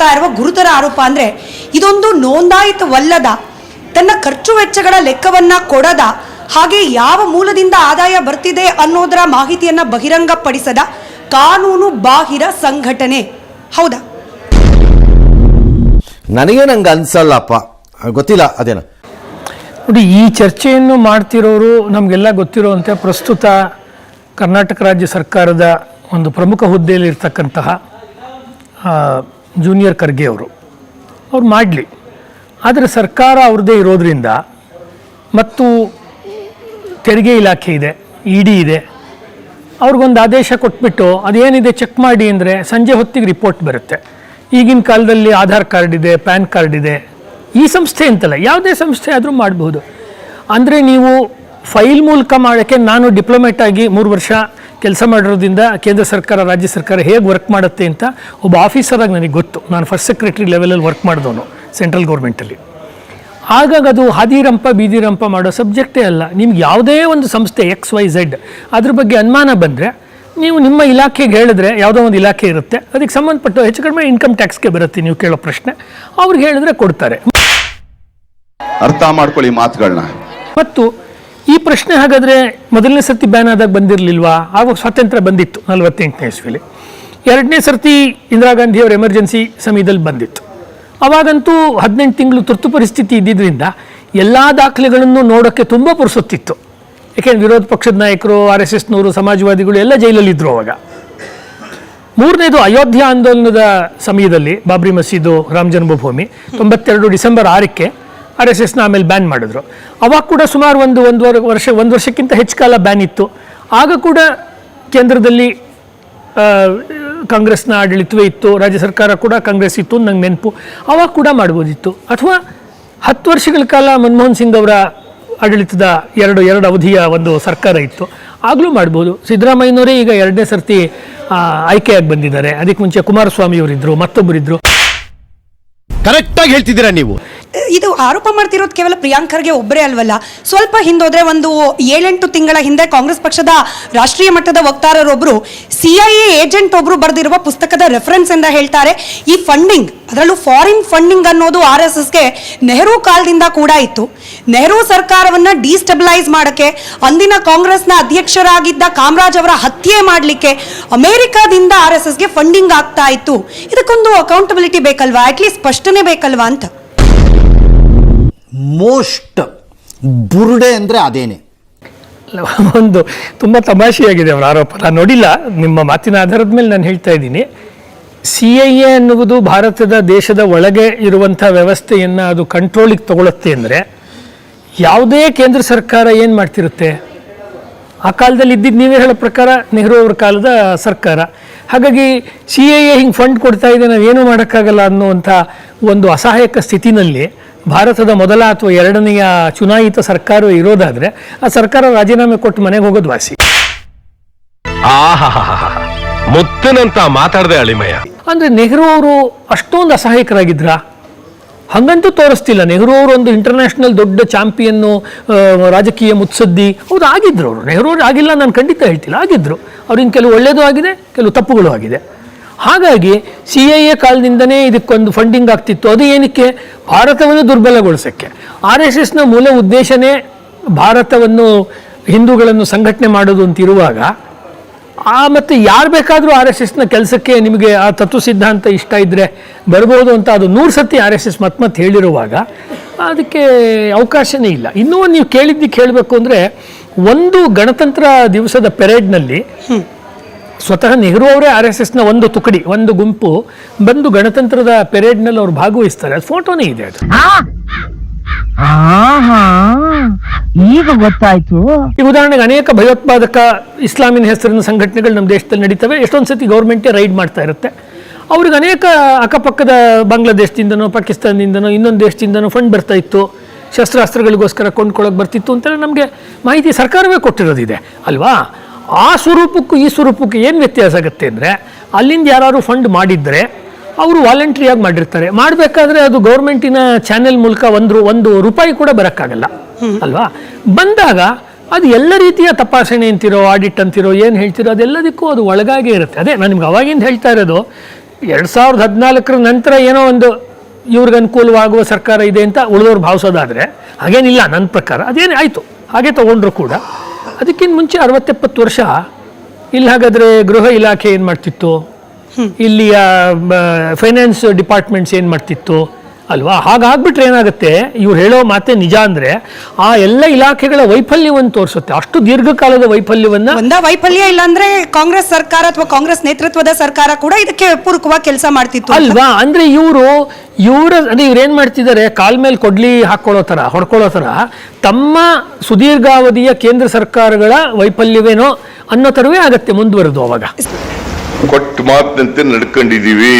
ಬರ್ತಾ ಇರುವ ಗುರುತರ ಆರೋಪ ಅಂದರೆ ಇದೊಂದು ನೋಂದಾಯಿತವಲ್ಲದ, ತನ್ನ ಖರ್ಚು ವೆಚ್ಚಗಳ ಲೆಕ್ಕವನ್ನ ಕೊಡದ, ಹಾಗೆ ಯಾವ ಮೂಲದಿಂದ ಆದಾಯ ಬರ್ತಿದೆ ಅನ್ನೋದರ ಮಾಹಿತಿಯನ್ನ ಬಹಿರಂಗಪಡಿಸದ ಕಾನೂನು ಬಾಹಿರ ಸಂಘಟನೆ. ಹೌದಾ? ನಂಗೆ ಅನ್ಸಲ್ಲಪ್ಪ, ಗೊತ್ತಿಲ್ಲ ಅದೇನ. ನೋಡಿ, ಈ ಚರ್ಚೆಯನ್ನು ಮಾಡ್ತಿರೋರು ನಮಗೆಲ್ಲ ಗೊತ್ತಿರುವಂತೆ ಪ್ರಸ್ತುತ ಕರ್ನಾಟಕ ರಾಜ್ಯ ಸರ್ಕಾರದ ಒಂದು ಪ್ರಮುಖ ಹುದ್ದೆಯಲ್ಲಿ ಇರ್ತಕ್ಕಂತಹ ಜೂನಿಯರ್ ಖರ್ಗೆ ಅವ್ರು ಮಾಡಲಿ. ಆದರೆ ಸರ್ಕಾರ ಅವ್ರದ್ದೇ ಇರೋದ್ರಿಂದ ಮತ್ತು ತೆರಿಗೆ ಇಲಾಖೆ ಇದೆ, ಇಡಿ ಇದೆ, ಅವ್ರಿಗೊಂದು ಆದೇಶ ಕೊಟ್ಬಿಟ್ಟು ಅದೇನಿದೆ ಚೆಕ್ ಮಾಡಿ ಅಂದರೆ ಸಂಜೆ ಹೊತ್ತಿಗೆ ರಿಪೋರ್ಟ್ ಬರುತ್ತೆ. ಈಗಿನ ಕಾಲದಲ್ಲಿ ಆಧಾರ್ ಕಾರ್ಡ್ ಇದೆ, ಪ್ಯಾನ್ ಕಾರ್ಡ್ ಇದೆ. ಈ ಸಂಸ್ಥೆ ಅಂತಲ್ಲ, ಯಾವುದೇ ಸಂಸ್ಥೆ ಆದರೂ ಮಾಡಬಹುದು. ಅಂದರೆ ನೀವು ಫೈಲ್ ಮೂಲಕ ಮಾಡೋಕ್ಕೆ, ನಾನು ಡಿಪ್ಲೊಮೇಟ್ ಆಗಿ 3 ವರ್ಷ ಕೆಲಸ ಮಾಡಿರೋದ್ರಿಂದ ಕೇಂದ್ರ ಸರ್ಕಾರ ರಾಜ್ಯ ಸರ್ಕಾರ ಹೇಗೆ ವರ್ಕ್ ಮಾಡುತ್ತೆ ಅಂತ ಒಬ್ಬ ಆಫೀಸರಾಗಿ ನನಗೆ ಗೊತ್ತು. ನಾನು ಫಸ್ಟ್ ಸೆಕ್ರೆಟರಿ ಲೆವೆಲಲ್ಲಿ ವರ್ಕ್ ಮಾಡಿದವನು ಸೆಂಟ್ರಲ್ ಗೌರ್ಮೆಂಟಲ್ಲಿ. ಹಾಗಾಗಿ ಅದು ಹಾದಿರಂಪ ಬೀದಿರಂಪ ಮಾಡೋ ಸಬ್ಜೆಕ್ಟೇ ಅಲ್ಲ. ನಿಮ್ಗೆ ಯಾವುದೇ ಒಂದು ಸಂಸ್ಥೆ XYZ ಅದ್ರ ಬಗ್ಗೆ ಅನುಮಾನ ಬಂದರೆ ನೀವು ನಿಮ್ಮ ಇಲಾಖೆಗೆ ಹೇಳಿದ್ರೆ, ಯಾವುದೋ ಒಂದು ಇಲಾಖೆ ಇರುತ್ತೆ, ಅದಕ್ಕೆ ಸಂಬಂಧಪಟ್ಟು ಹೆಚ್ಚು ಕಡಿಮೆ ಇನ್ಕಮ್ ಟ್ಯಾಕ್ಸ್ಗೆ ಬರುತ್ತೆ ನೀವು ಕೇಳೋ ಪ್ರಶ್ನೆ, ಅವ್ರಿಗೆ ಹೇಳಿದ್ರೆ ಕೊಡ್ತಾರೆ. ಅರ್ಥ ಮಾಡ್ಕೊಳ್ಳಿ ಮಾತುಗಳನ್ನ. ಮತ್ತು ಈ ಪ್ರಶ್ನೆ ಹಾಗಾದರೆ ಮೊದಲನೇ ಸರ್ತಿ ಬ್ಯಾನ್ ಆದಾಗ ಬಂದಿರಲಿಲ್ವಾ? ಆವಾಗ ಸ್ವಾತಂತ್ರ್ಯ ಬಂದಿತ್ತು 48ನೇ ಇಸ್ವಿಲಿ. 2ನೇ ಸರ್ತಿ ಇಂದಿರಾ ಗಾಂಧಿಯವರ ಎಮರ್ಜೆನ್ಸಿ ಸಮಯದಲ್ಲಿ ಬಂದಿತ್ತು. ಅವಾಗಂತೂ 18 ತಿಂಗಳು ತುರ್ತು ಪರಿಸ್ಥಿತಿ ಇದ್ದಿದ್ದರಿಂದ ಎಲ್ಲ ದಾಖಲೆಗಳನ್ನು ನೋಡೋಕ್ಕೆ ತುಂಬ ಪುರ್ಸೊತ್ತಿತ್ತು. ಯಾಕೆಂದ್ರೆ ವಿರೋಧ ಪಕ್ಷದ ನಾಯಕರು, RSSನವರು, ಸಮಾಜವಾದಿಗಳು ಎಲ್ಲ ಜೈಲಲ್ಲಿದ್ದರು ಅವಾಗ. 3ನೇದು ಅಯೋಧ್ಯ ಆಂದೋಲನದ ಸಮಯದಲ್ಲಿ ಬಾಬ್ರಿ ಮಸೀದು, ರಾಮ ಜನ್ಮಭೂಮಿ 92 ಡಿಸೆಂಬರ್ 6ಕ್ಕೆ RSSನ ಆಮೇಲೆ ಬ್ಯಾನ್ ಮಾಡಿದ್ರು. ಅವಾಗ ಕೂಡ ಸುಮಾರು ಒಂದು ವರ್ಷಕ್ಕಿಂತ ಹೆಚ್ಚು ಕಾಲ ಬ್ಯಾನ್ ಇತ್ತು. ಆಗ ಕೂಡ ಕೇಂದ್ರದಲ್ಲಿ ಕಾಂಗ್ರೆಸ್ನ ಆಡಳಿತವೇ ಇತ್ತು, ರಾಜ್ಯ ಸರ್ಕಾರ ಕೂಡ ಕಾಂಗ್ರೆಸ್ ಇತ್ತು, ನಂಗೆ ನೆನಪು. ಅವಾಗ ಕೂಡ ಮಾಡ್ಬೋದಿತ್ತು. ಅಥವಾ 10 ವರ್ಷಗಳ ಕಾಲ ಮನಮೋಹನ್ ಸಿಂಗ್ ಅವರ ಆಡಳಿತದ ಎರಡು ಅವಧಿಯ ಒಂದು ಸರ್ಕಾರ ಇತ್ತು, ಆಗಲೂ ಮಾಡ್ಬೋದು. ಸಿದ್ದರಾಮಯ್ಯನವರೇ ಈಗ 2ನೇ ಸರ್ತಿ ಆಯ್ಕೆಯಾಗಿ ಬಂದಿದ್ದಾರೆ. ಅದಕ್ಕೆ ಮುಂಚೆ ಕುಮಾರಸ್ವಾಮಿ ಅವರಿದ್ದರು, ಮತ್ತೊಬ್ಬರಿದ್ದರು. ಕರೆಕ್ಟಾಗಿ ಹೇಳ್ತಿದ್ದೀರಾ ನೀವು. ಇದು ಆರೋಪ ಮಾಡ್ತಿರೋದು ಕೇವಲ ಪ್ರಿಯಾಂಕ್ ಖರ್ಗೆ ಒಬ್ಬರೇ ಅಲ್ವಲ್ಲ. ಸ್ವಲ್ಪ ಹಿಂದೋದ್ರೆ ಒಂದು 7-8 ತಿಂಗಳ ಹಿಂದೆ ಕಾಂಗ್ರೆಸ್ ಪಕ್ಷದ ರಾಷ್ಟ್ರೀಯ ಮಟ್ಟದ ವಕ್ತಾರರೊಬ್ಬರು CIA ಏಜೆಂಟ್ ಒಬ್ರು ಬರೆದಿರುವ ಪುಸ್ತಕದ ರೆಫರೆನ್ಸ್ ಇಂದ ಹೇಳ್ತಾರೆ, ಈ ಫಂಡಿಂಗ್, ಅದರಲ್ಲೂ ಫಾರಿನ್ ಫಂಡಿಂಗ್ ಅನ್ನೋದು RSSಗೆ ನೆಹರು ಕಾಲದಿಂದ ಕೂಡ ಇತ್ತು. ನೆಹರು ಸರ್ಕಾರವನ್ನ ಡಿಸ್ಟೆಬಿಲೈಸ್ ಮಾಡಕ್ಕೆ, ಅಂದಿನ ಕಾಂಗ್ರೆಸ್ನ ಅಧ್ಯಕ್ಷರಾಗಿದ್ದ ಕಾಮರಾಜ್ ಅವರ ಹತ್ಯೆ ಮಾಡಲಿಕ್ಕೆ ಅಮೆರಿಕಾದಿಂದ RSSಗೆ ಫಂಡಿಂಗ್ ಆಗ್ತಾ ಇತ್ತು. ಇದಕ್ಕೊಂದು ಅಕೌಂಟಬಿಲಿಟಿ ಬೇಕಲ್ವಾ? ಅಟ್ಲೀಸ್ಟ್ ಸ್ಪಷ್ಟನೆ ಬೇಕಲ್ವಾ ಅಂತ. ಮೋಸ್ಟ್ ಬುರುಡೆ ಅಂದರೆ ಅದೇನೆ. ಒಂದು ತುಂಬ ತಮಾಷೆಯಾಗಿದೆ ಅವರ ಆರೋಪ. ನಾನು ನೋಡಿಲ್ಲ, ನಿಮ್ಮ ಮಾತಿನ ಆಧಾರದ ಮೇಲೆ ನಾನು ಹೇಳ್ತಾ ಇದ್ದೀನಿ. CIA ಅನ್ನುವುದು ಭಾರತದ ದೇಶದ ಒಳಗೆ ಇರುವಂಥ ವ್ಯವಸ್ಥೆಯನ್ನು ಅದು ಕಂಟ್ರೋಲಿಗೆ ತಗೊಳುತ್ತೆ ಅಂದರೆ ಯಾವುದೇ ಕೇಂದ್ರ ಸರ್ಕಾರ ಏನು ಮಾಡ್ತಿರುತ್ತೆ? ಆ ಕಾಲದಲ್ಲಿ ಇದ್ದಿದ್ದು ನೀವೇ ಹೇಳೋ ಪ್ರಕಾರ ನೆಹರು ಅವರ ಕಾಲದ ಸರ್ಕಾರ. ಹಾಗಾಗಿ CIA ಹಿಂಗೆ ಫಂಡ್ ಕೊಡ್ತಾ ಇದೆ, ನಾವೇನು ಮಾಡೋಕ್ಕಾಗಲ್ಲ ಅನ್ನುವಂಥ ಒಂದು ಅಸಹಾಯಕ ಸ್ಥಿತಿನಲ್ಲಿ ಭಾರತದ ಮೊದಲ ಅಥವಾ 2ನೆಯ ಚುನಾಯಿತ ಸರ್ಕಾರ ಇರೋದಾದರೆ ಆ ಸರ್ಕಾರ ರಾಜೀನಾಮೆ ಕೊಟ್ಟು ಮನೆಗೆ ಹೋಗೋದು ವಾಸಿ. ಮುತ್ತಿನಂತ ಮಾತಾಡದೆ ಅಳಿಮಯ್ಯ. ಅಂದರೆ ನೆಹರು ಅವರು ಅಷ್ಟೊಂದು ಅಸಹಾಯಕರಾಗಿದ್ರ? ಹಾಗಂತೂ ತೋರಿಸ್ತಿಲ್ಲ. ನೆಹರು ಅವರು ಒಂದು ಇಂಟರ್ನ್ಯಾಷನಲ್ ದೊಡ್ಡ ಚಾಂಪಿಯನ್ನು, ರಾಜಕೀಯ ಮುತ್ಸದ್ದಿ ಹೌದು ಆಗಿದ್ರು ಅವರು. ನೆಹರು ಅವರು ಆಗಿಲ್ಲ ನಾನು ಖಂಡಿತ ಹೇಳ್ತಿಲ್ಲ, ಆಗಿದ್ರು. ಅವ್ರಿಂದ ಕೆಲವು ಒಳ್ಳೆಯದು ಆಗಿದೆ, ಕೆಲವು ತಪ್ಪುಗಳು ಆಗಿದೆ. ಹಾಗಾಗಿ CIA ಕಾಲದಿಂದನೇ ಇದಕ್ಕೊಂದು ಫಂಡಿಂಗ್ ಆಗ್ತಿತ್ತು. ಅದು ಏನಕ್ಕೆ? ಭಾರತವನ್ನು ದುರ್ಬಲಗೊಳಿಸೋಕ್ಕೆ. RSSನ ಮೂಲ ಉದ್ದೇಶನೇ ಭಾರತವನ್ನು, ಹಿಂದೂಗಳನ್ನು ಸಂಘಟನೆ ಮಾಡೋದು ಅಂತಿರುವಾಗ, ಮತ್ತು ಯಾರು ಬೇಕಾದರೂ RSSನ ಕೆಲಸಕ್ಕೆ ನಿಮಗೆ ಆ ತತ್ವ ಸಿದ್ಧಾಂತ ಇಷ್ಟ ಇದ್ದರೆ ಬರ್ಬೋದು ಅಂತ ಅದು 100 ಸರ್ತಿ RSS ಮತ್ತೆ ಹೇಳಿರುವಾಗ ಅದಕ್ಕೆ ಅವಕಾಶನೇ ಇಲ್ಲ. ಇನ್ನೂ ನೀವು ಕೇಳಿದ್ದಕ್ಕೆ ಹೇಳಬೇಕು ಅಂದರೆ, ಒಂದು ಗಣತಂತ್ರ ದಿವಸದ ಪೆರೇಡ್ನಲ್ಲಿ ಸ್ವತಃ ನೆಹರು ಅವರೇ RSSನ ಒಂದು ತುಕಡಿ, ಒಂದು ಗುಂಪು ಬಂದು ಗಣತಂತ್ರದ ಪೆರೇಡ್ನಲ್ಲಿ ಅವ್ರು ಭಾಗವಹಿಸ್ತಾರೆ. ಅದು ಫೋಟೋನೇ ಇದೆ. ಅದು ಈಗ ಗೊತ್ತಾಯ್ತು. ಈ ಉದಾಹರಣೆಗೆ ಅನೇಕ ಭಯೋತ್ಪಾದಕ ಇಸ್ಲಾಮಿನ ಹೆಸರಿನ ಸಂಘಟನೆಗಳು ನಮ್ಮ ದೇಶದಲ್ಲಿ ನಡೀತವೆ. ಎಷ್ಟೊಂದು ಸತಿ ಗೌರ್ಮೆಂಟೇ ರೈಡ್ ಮಾಡ್ತಾ ಇರುತ್ತೆ. ಅವ್ರಿಗೆ ಅನೇಕ ಅಕ್ಕಪಕ್ಕದ ಬಾಂಗ್ಲಾದೇಶದಿಂದನೋ, ಪಾಕಿಸ್ತಾನದಿಂದನೋ, ಇನ್ನೊಂದು ದೇಶದಿಂದನೋ ಫಂಡ್ ಬರ್ತಾ ಇತ್ತು, ಶಸ್ತ್ರಾಸ್ತ್ರಗಳಿಗೋಸ್ಕರ ಕೊಂಡ್ಕೊಳ್ಳೋಕೆ ಬರ್ತಿತ್ತು ಅಂತೇಳಿ ನಮಗೆ ಮಾಹಿತಿ ಸರ್ಕಾರವೇ ಕೊಟ್ಟಿರೋದಿದೆ ಅಲ್ವಾ? ಆ ಸ್ವರೂಪಕ್ಕೂ ಈ ಸ್ವರೂಪಕ್ಕೂ ಏನು ವ್ಯತ್ಯಾಸ ಆಗುತ್ತೆ ಅಂದರೆ, ಅಲ್ಲಿಂದ ಯಾರು ಫಂಡ್ ಮಾಡಿದರೆ ಅವರು ವಾಲಂಟ್ರಿಯಾಗಿ ಮಾಡಿರ್ತಾರೆ. ಮಾಡಬೇಕಾದ್ರೆ ಅದು ಗೌರ್ಮೆಂಟಿನ ಚಾನೆಲ್ ಮೂಲಕ ಒಂದು ರೂಪಾಯಿ ಕೂಡ ಬರೋಕ್ಕಾಗಲ್ಲ ಅಲ್ವಾ? ಬಂದಾಗ ಅದು ಎಲ್ಲ ರೀತಿಯ ತಪಾಸಣೆ ಅಂತಿರೋ, ಆಡಿಟ್ ಅಂತಿರೋ, ಏನು ಹೇಳ್ತಿರೋ ಅದೆಲ್ಲದಕ್ಕೂ ಅದು ಒಳಗಾಗೇ ಇರುತ್ತೆ. ಅದೇ ನಾನು ನಿಮ್ಗೆ ಅವಾಗಿಂದ ಹೇಳ್ತಾ ಇರೋದು, 2014 ನಂತರ ಏನೋ ಒಂದು ಇವ್ರಿಗೆ ಅನುಕೂಲವಾಗುವ ಸರ್ಕಾರ ಇದೆ ಅಂತ ಉಳಿದವ್ರು ಭಾವಿಸೋದಾದರೆ ಹಾಗೇನಿಲ್ಲ ನನ್ನ ಪ್ರಕಾರ. ಅದೇನೇ ಆಯಿತು, ಹಾಗೆ ತೊಗೊಂಡ್ರು ಕೂಡ. ಅದಕ್ಕಿಂತ ಮುಂಚೆ 60-70 ವರ್ಷ ಇಲ್ಲಿ ಹಾಗಾದರೆ ಗೃಹ ಇಲಾಖೆ ಏನು ಮಾಡ್ತಿತ್ತು, ಇಲ್ಲಿಯ ಫೈನಾನ್ಸ್ ಡಿಪಾರ್ಟ್ಮೆಂಟ್ಸ್ ಏನು ಮಾಡ್ತಿತ್ತು ಅಲ್ವಾ? ಹಾಗಾಗ್ಬಿಟ್ರೆ ಏನಾಗುತ್ತೆ, ಇವ್ರು ಹೇಳೋ ಮಾತೇ ನಿಜ ಅಂದರೆ ಆ ಎಲ್ಲ ಇಲಾಖೆಗಳ ವೈಫಲ್ಯವನ್ನು ತೋರಿಸುತ್ತೆ. ಅಷ್ಟು ದೀರ್ಘಕಾಲದ ವೈಫಲ್ಯವನ್ನು. ಒಂದ ವೈಫಲ್ಯ ಇಲ್ಲ ಅಂದ್ರೆ ಕಾಂಗ್ರೆಸ್ ಸರ್ಕಾರ ಅಥವಾ ಕಾಂಗ್ರೆಸ್ ನೇತೃತ್ವದ ಸರ್ಕಾರ ಕೂಡ ಇದಕ್ಕೆ ಪೂರಕವಾಗಿ ಕೆಲಸ ಮಾಡ್ತಿತ್ತು ಅಲ್ವಾ? ಅಂದ್ರೆ ಇವ್ರೇನ್ ಮಾಡ್ತಿದ್ದಾರೆ, ಕಾಲ್ ಮೇಲೆ ಕೊಡ್ಲಿ ಹೊಡ್ಕೊಳ್ಳೋ ತರ ತಮ್ಮ ಸುದೀರ್ಘಾವಧಿಯ ಕೇಂದ್ರ ಸರ್ಕಾರಗಳ ವೈಫಲ್ಯವೇನೋ ಅನ್ನೋ ತರವೇ ಆಗತ್ತೆ ಮುಂದುವರೆದು. ಅವಾಗ ಕೊಟ್ಟ ಮಾತಿನಂತೆ ನಡ್ಕೊಂಡಿದೀವಿ.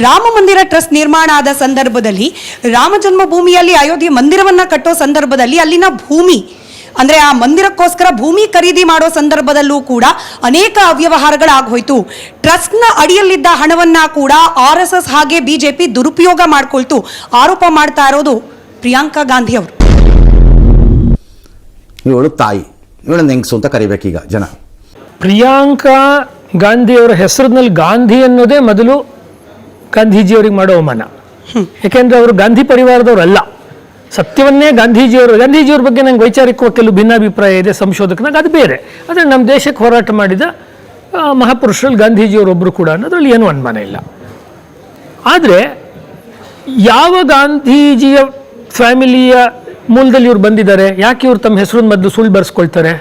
ರಾಮ ಮಂದಿರ ಟ್ರಸ್ಟ್ ನಿರ್ಮಾಣ ಆದ ಸಂದರ್ಭದಲ್ಲಿ, ರಾಮ ಜನ್ಮಭೂಮಿಯಲ್ಲಿ ಅಯೋಧ್ಯೆ ಮಂದಿರವನ್ನ ಕಟ್ಟೋ ಸಂದರ್ಭದಲ್ಲಿ ಅಲ್ಲಿನ ಭೂಮಿ ಅಂದ್ರೆ ಆ ಮಂದಿರಕ್ಕೋಸ್ಕರ ಭೂಮಿ ಖರೀದಿ ಮಾಡೋ ಸಂದರ್ಭದಲ್ಲೂ ಕೂಡ ಅನೇಕ ಅವ್ಯವಹಾರಗಳಾಗೋಯ್ತು. ಟ್ರಸ್ಟ್ನ ಅಡಿಯಲ್ಲಿದ್ದ ಹಣವನ್ನ ಕೂಡ RSS ಹಾಗೆ ಬಿಜೆಪಿ ದುರುಪಯೋಗ ಮಾಡ್ಕೊಳ್ತು ಆರೋಪ ಮಾಡ್ತಾ ಇರೋದು ಪ್ರಿಯಾಂಕಾ ಗಾಂಧಿ ಅವರು. ಇವಳು ತಾಯಿ, ಇವಳನ್ನ ಹೆಂಗಸು ಅಂತ ಕರಿಬೇಕೀಗ ಜನ. ಪ್ರಿಯಾಂಕಾ ಗಾಂಧಿಯವರ ಹೆಸರಿನಲ್ಲಿ ಗಾಂಧಿ ಅನ್ನೋದೇ ಮೊದಲು ಗಾಂಧೀಜಿಯವ್ರಿಗೆ ಮಾಡೋ ಅವಮಾನ. ಯಾಕೆಂದ್ರೆ ಅವರು ಗಾಂಧಿ ಪರಿವಾರದವರಲ್ಲ. ಸತ್ಯವನ್ನೇ ಗಾಂಧೀಜಿಯವ್ರ ಬಗ್ಗೆ ನಂಗೆ ವೈಚಾರಿಕವಾಗಿ ಕೆಲವು ಭಿನ್ನಾಭಿಪ್ರಾಯ ಇದೆ ಸಂಶೋಧಕನಾಗ, ಅದು ಬೇರೆ. ಆದರೆ ನಮ್ಮ ದೇಶಕ್ಕೆ ಹೋರಾಟ ಮಾಡಿದ ಮಹಾಪುರುಷರಲ್ಲಿ ಗಾಂಧೀಜಿಯವರೊಬ್ಬರು ಕೂಡ ಅನ್ನೋದ್ರಲ್ಲಿ ಏನೂ ಅನುಮಾನ ಇಲ್ಲ. ಆದರೆ ಯಾವ ಗಾಂಧೀಜಿಯ ಫ್ಯಾಮಿಲಿಯ ಮೂಲದಲ್ಲಿ ಇವ್ರು ಬಂದಿದ್ದಾರೆ, ಯಾಕೆ ಇವ್ರು ತಮ್ಮ ಹೆಸರನ್ನು ಮೊದಲು ಸುಳ್ಳು ಬರೆಸ್ಕೊಳ್ತಾರೆ?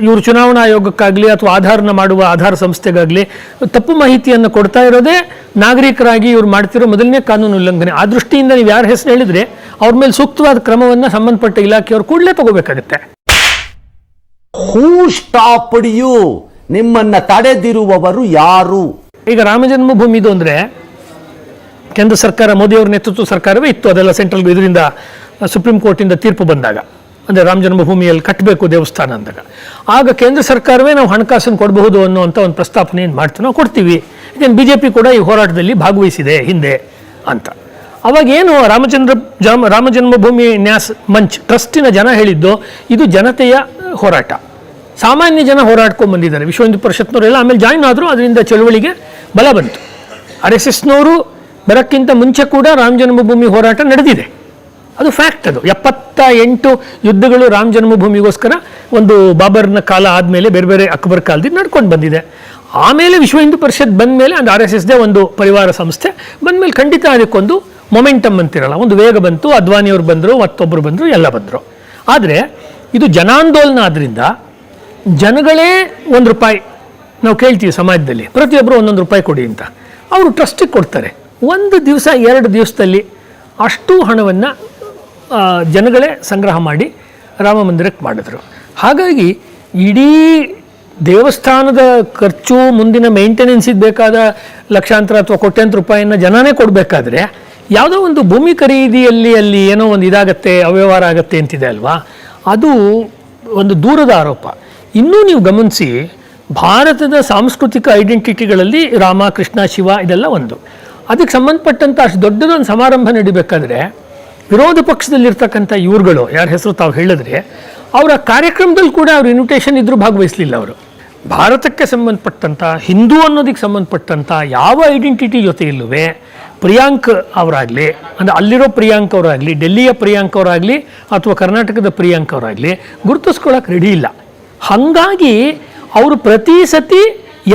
ಇವರು ಚುನಾವಣಾ ಆಯೋಗಕ್ಕಾಗಲಿ ಅಥವಾ ಆಧಾರನ ಮಾಡುವ ಆಧಾರ ಸಂಸ್ಥೆಗಾಗಲಿ ತಪ್ಪು ಮಾಹಿತಿಯನ್ನು ಕೊಡ್ತಾ ಇರೋದೇ ನಾಗರಿಕರಾಗಿ ಇವ್ರು ಮಾಡ್ತಿರೋ ಮೊದಲನೇ ಕಾನೂನು ಉಲ್ಲಂಘನೆ. ಆ ದೃಷ್ಟಿಯಿಂದ ನೀವು ಯಾರ ಹೆಸರು ಹೇಳಿದ್ರೆ ಅವ್ರ ಮೇಲೆ ಸೂಕ್ತವಾದ ಕ್ರಮವನ್ನು ಸಂಬಂಧಪಟ್ಟ ಇಲಾಖೆಯವರು ಕೂಡಲೇ ತಗೋಬೇಕಾಗತ್ತೆ. ಹೂ ಸ್ಟಾಪ್ಡ್ ಯು? ನಿಮ್ಮನ್ನ ತಡೆದಿರುವವರು ಯಾರು? ಈಗ ರಾಮ ಜನ್ಮಭೂಮಿದು ಅಂದರೆ ಕೇಂದ್ರ ಸರ್ಕಾರ, ಮೋದಿಯವರ ನೇತೃತ್ವ ಸರ್ಕಾರವೇ ಇತ್ತು. ಅದೆಲ್ಲ ಸೆಂಟ್ರಲ್ ಇದರಿಂದ ಸುಪ್ರೀಂ ಕೋರ್ಟಿಂದ ತೀರ್ಪು ಬಂದಾಗ, ಅಂದರೆ ರಾಮ ಜನ್ಮಭೂಮಿಯಲ್ಲಿ ಕಟ್ಟಬೇಕು ದೇವಸ್ಥಾನ ಅಂದಾಗ, ಆಗ ಕೇಂದ್ರ ಸರ್ಕಾರವೇ ನಾವು ಹಣಕಾಸನ್ನು ಕೊಡಬಹುದು ಅನ್ನುವಂಥ ಒಂದು ಪ್ರಸ್ತಾಪನೆ ಏನು ಮಾಡ್ತೀವಿ, ನಾವು ಕೊಡ್ತೀವಿ. ಯಾಕೆಂದ್ರೆ BJP ಕೂಡ ಈ ಹೋರಾಟದಲ್ಲಿ ಭಾಗವಹಿಸಿದೆ ಹಿಂದೆ ಅಂತ. ಅವಾಗೇನು ರಾಮ ಜನ್ಮಭೂಮಿ ನ್ಯಾಸ್ ಮಂಚ್ ಟ್ರಸ್ಟಿನ ಜನ ಹೇಳಿದ್ದು, ಇದು ಜನತೆಯ ಹೋರಾಟ, ಸಾಮಾನ್ಯ ಜನ ಹೋರಾಡ್ಕೊಂಡು ಬಂದಿದ್ದಾರೆ. ವಿಶ್ವ ಹಿಂದೂ ಪರಿಷತ್ನವರೆಲ್ಲ ಆಮೇಲೆ ಜಾಯಿನ್ ಆದರೂ ಅದರಿಂದ ಚಳುವಳಿಗೆ ಬಲ ಬಂತು. RSSನವರು ಬರೋಕ್ಕಿಂತ ಮುಂಚೆ ಕೂಡ ರಾಮ ಜನ್ಮಭೂಮಿ ಹೋರಾಟ ನಡೆದಿದೆ, ಅದು ಫ್ಯಾಕ್ಟ್. ಅದು 78 ಯುದ್ಧಗಳು ರಾಮ ಜನ್ಮಭೂಮಿಗೋಸ್ಕರ ಒಂದು ಬಾಬರ್ನ ಕಾಲ ಆದಮೇಲೆ ಬೇರೆ ಬೇರೆ ಅಕ್ಬರ್ ಕಾಲದಿಂದ ನಡ್ಕೊಂಡು ಬಂದಿದೆ. ಆಮೇಲೆ ವಿಶ್ವ ಹಿಂದೂ ಪರಿಷತ್ ಬಂದ ಮೇಲೆ ಅದು RSSದೇ ಒಂದು ಪರಿವಾರ ಸಂಸ್ಥೆ ಬಂದಮೇಲೆ ಖಂಡಿತ ಅದಕ್ಕೊಂದು ಮೊಮೆಂಟಮ್ ಅಂತಿರಲ್ಲ, ಒಂದು ವೇಗ ಬಂತು. ಅದ್ವಾನಿಯವರು ಬಂದರು, ಮತ್ತೊಬ್ಬರು ಬಂದರು, ಎಲ್ಲ ಬಂದರು. ಆದರೆ ಇದು ಜನಾಂದೋಲನ ಆದ್ದರಿಂದ ಜನಗಳೇ ₹1 ನಾವು ಕೇಳ್ತೀವಿ ಸಮಾಜದಲ್ಲಿ, ಪ್ರತಿಯೊಬ್ಬರು ₹1 ಕೊಡಿ ಅಂತ. ಅವರು ಟ್ರಸ್ಟಿಗೆ ಕೊಡ್ತಾರೆ. 1 ದಿವಸ 2 ದಿವಸದಲ್ಲಿ ಅಷ್ಟು ಹಣವನ್ನು ಜನಗಳೇ ಸಂಗ್ರಹ ಮಾಡಿ ರಾಮ ಮಂದಿರಕ್ಕೆ ಮಾಡಿದ್ರು. ಹಾಗಾಗಿ ಇಡೀ ದೇವಸ್ಥಾನದ ಖರ್ಚು, ಮುಂದಿನ ಮೇಂಟೆನೆನ್ಸಿಗೆ ಬೇಕಾದ ಲಕ್ಷಾಂತರ ಅಥವಾ ಕೋಟ್ಯಾಂತರ ರೂಪಾಯಿನ ಜನನೇ ಕೊಡಬೇಕಾದ್ರೆ ಯಾವುದೋ ಒಂದು ಭೂಮಿ ಖರೀದಿಯಲ್ಲಿ ಅಲ್ಲಿ ಏನೋ ಒಂದು ಇದಾಗತ್ತೆ, ಅವ್ಯವಹಾರ ಆಗತ್ತೆ ಅಂತಿದೆ ಅಲ್ವಾ, ಅದು ಒಂದು ದೂರದ ಆರೋಪ. ಇನ್ನೂ ನೀವು ಗಮನಿಸಿ, ಭಾರತದ ಸಾಂಸ್ಕೃತಿಕ ಐಡೆಂಟಿಟಿಗಳಲ್ಲಿ ರಾಮ, ಕೃಷ್ಣ, ಶಿವ ಇದೆಲ್ಲ ಒಂದು. ಅದಕ್ಕೆ ಸಂಬಂಧಪಟ್ಟಂಥ ಅಷ್ಟು ದೊಡ್ಡದೊಂದು ಸಮಾರಂಭ ನಡಿಬೇಕಾದ್ರೆ ವಿರೋಧ ಪಕ್ಷದಲ್ಲಿರ್ತಕ್ಕಂಥ ಇವ್ರುಗಳು ಯಾರ ಹೆಸರು ತಾವು ಹೇಳಿದ್ರೆ, ಅವರ ಕಾರ್ಯಕ್ರಮದಲ್ಲಿ ಕೂಡ ಅವ್ರ ಇನ್ವಿಟೇಷನ್ ಇದ್ರೂ ಭಾಗವಹಿಸಲಿಲ್ಲ. ಅವರು ಭಾರತಕ್ಕೆ ಸಂಬಂಧಪಟ್ಟಂಥ, ಹಿಂದೂ ಅನ್ನೋದಕ್ಕೆ ಸಂಬಂಧಪಟ್ಟಂಥ ಯಾವ ಐಡೆಂಟಿಟಿ ಜೊತೆಯಲ್ಲೂ ಪ್ರಿಯಾಂಕ್ ಅವರಾಗಲಿ, ಅಂದರೆ ಅಲ್ಲಿರೋ ಪ್ರಿಯಾಂಕ್ ಅವರಾಗಲಿ, ಡೆಲ್ಲಿಯ ಪ್ರಿಯಾಂಕ್ ಅವರಾಗಲಿ ಅಥವಾ ಕರ್ನಾಟಕದ ಪ್ರಿಯಾಂಕ್ ಅವರಾಗಲಿ ಗುರುತಿಸ್ಕೊಳ್ಳೋಕೆ ರೆಡಿ ಇಲ್ಲ. ಹಾಗಾಗಿ ಅವರು ಪ್ರತಿ ಸತಿ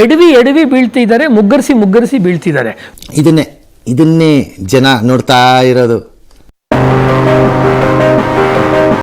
ಎಡವಿ ಬೀಳ್ತಿದ್ದಾರೆ, ಮುಗ್ಗರಿಸಿ ಬೀಳ್ತಿದ್ದಾರೆ. ಇದನ್ನೇ ಜನ ನೋಡ್ತಾ ಇರೋದು.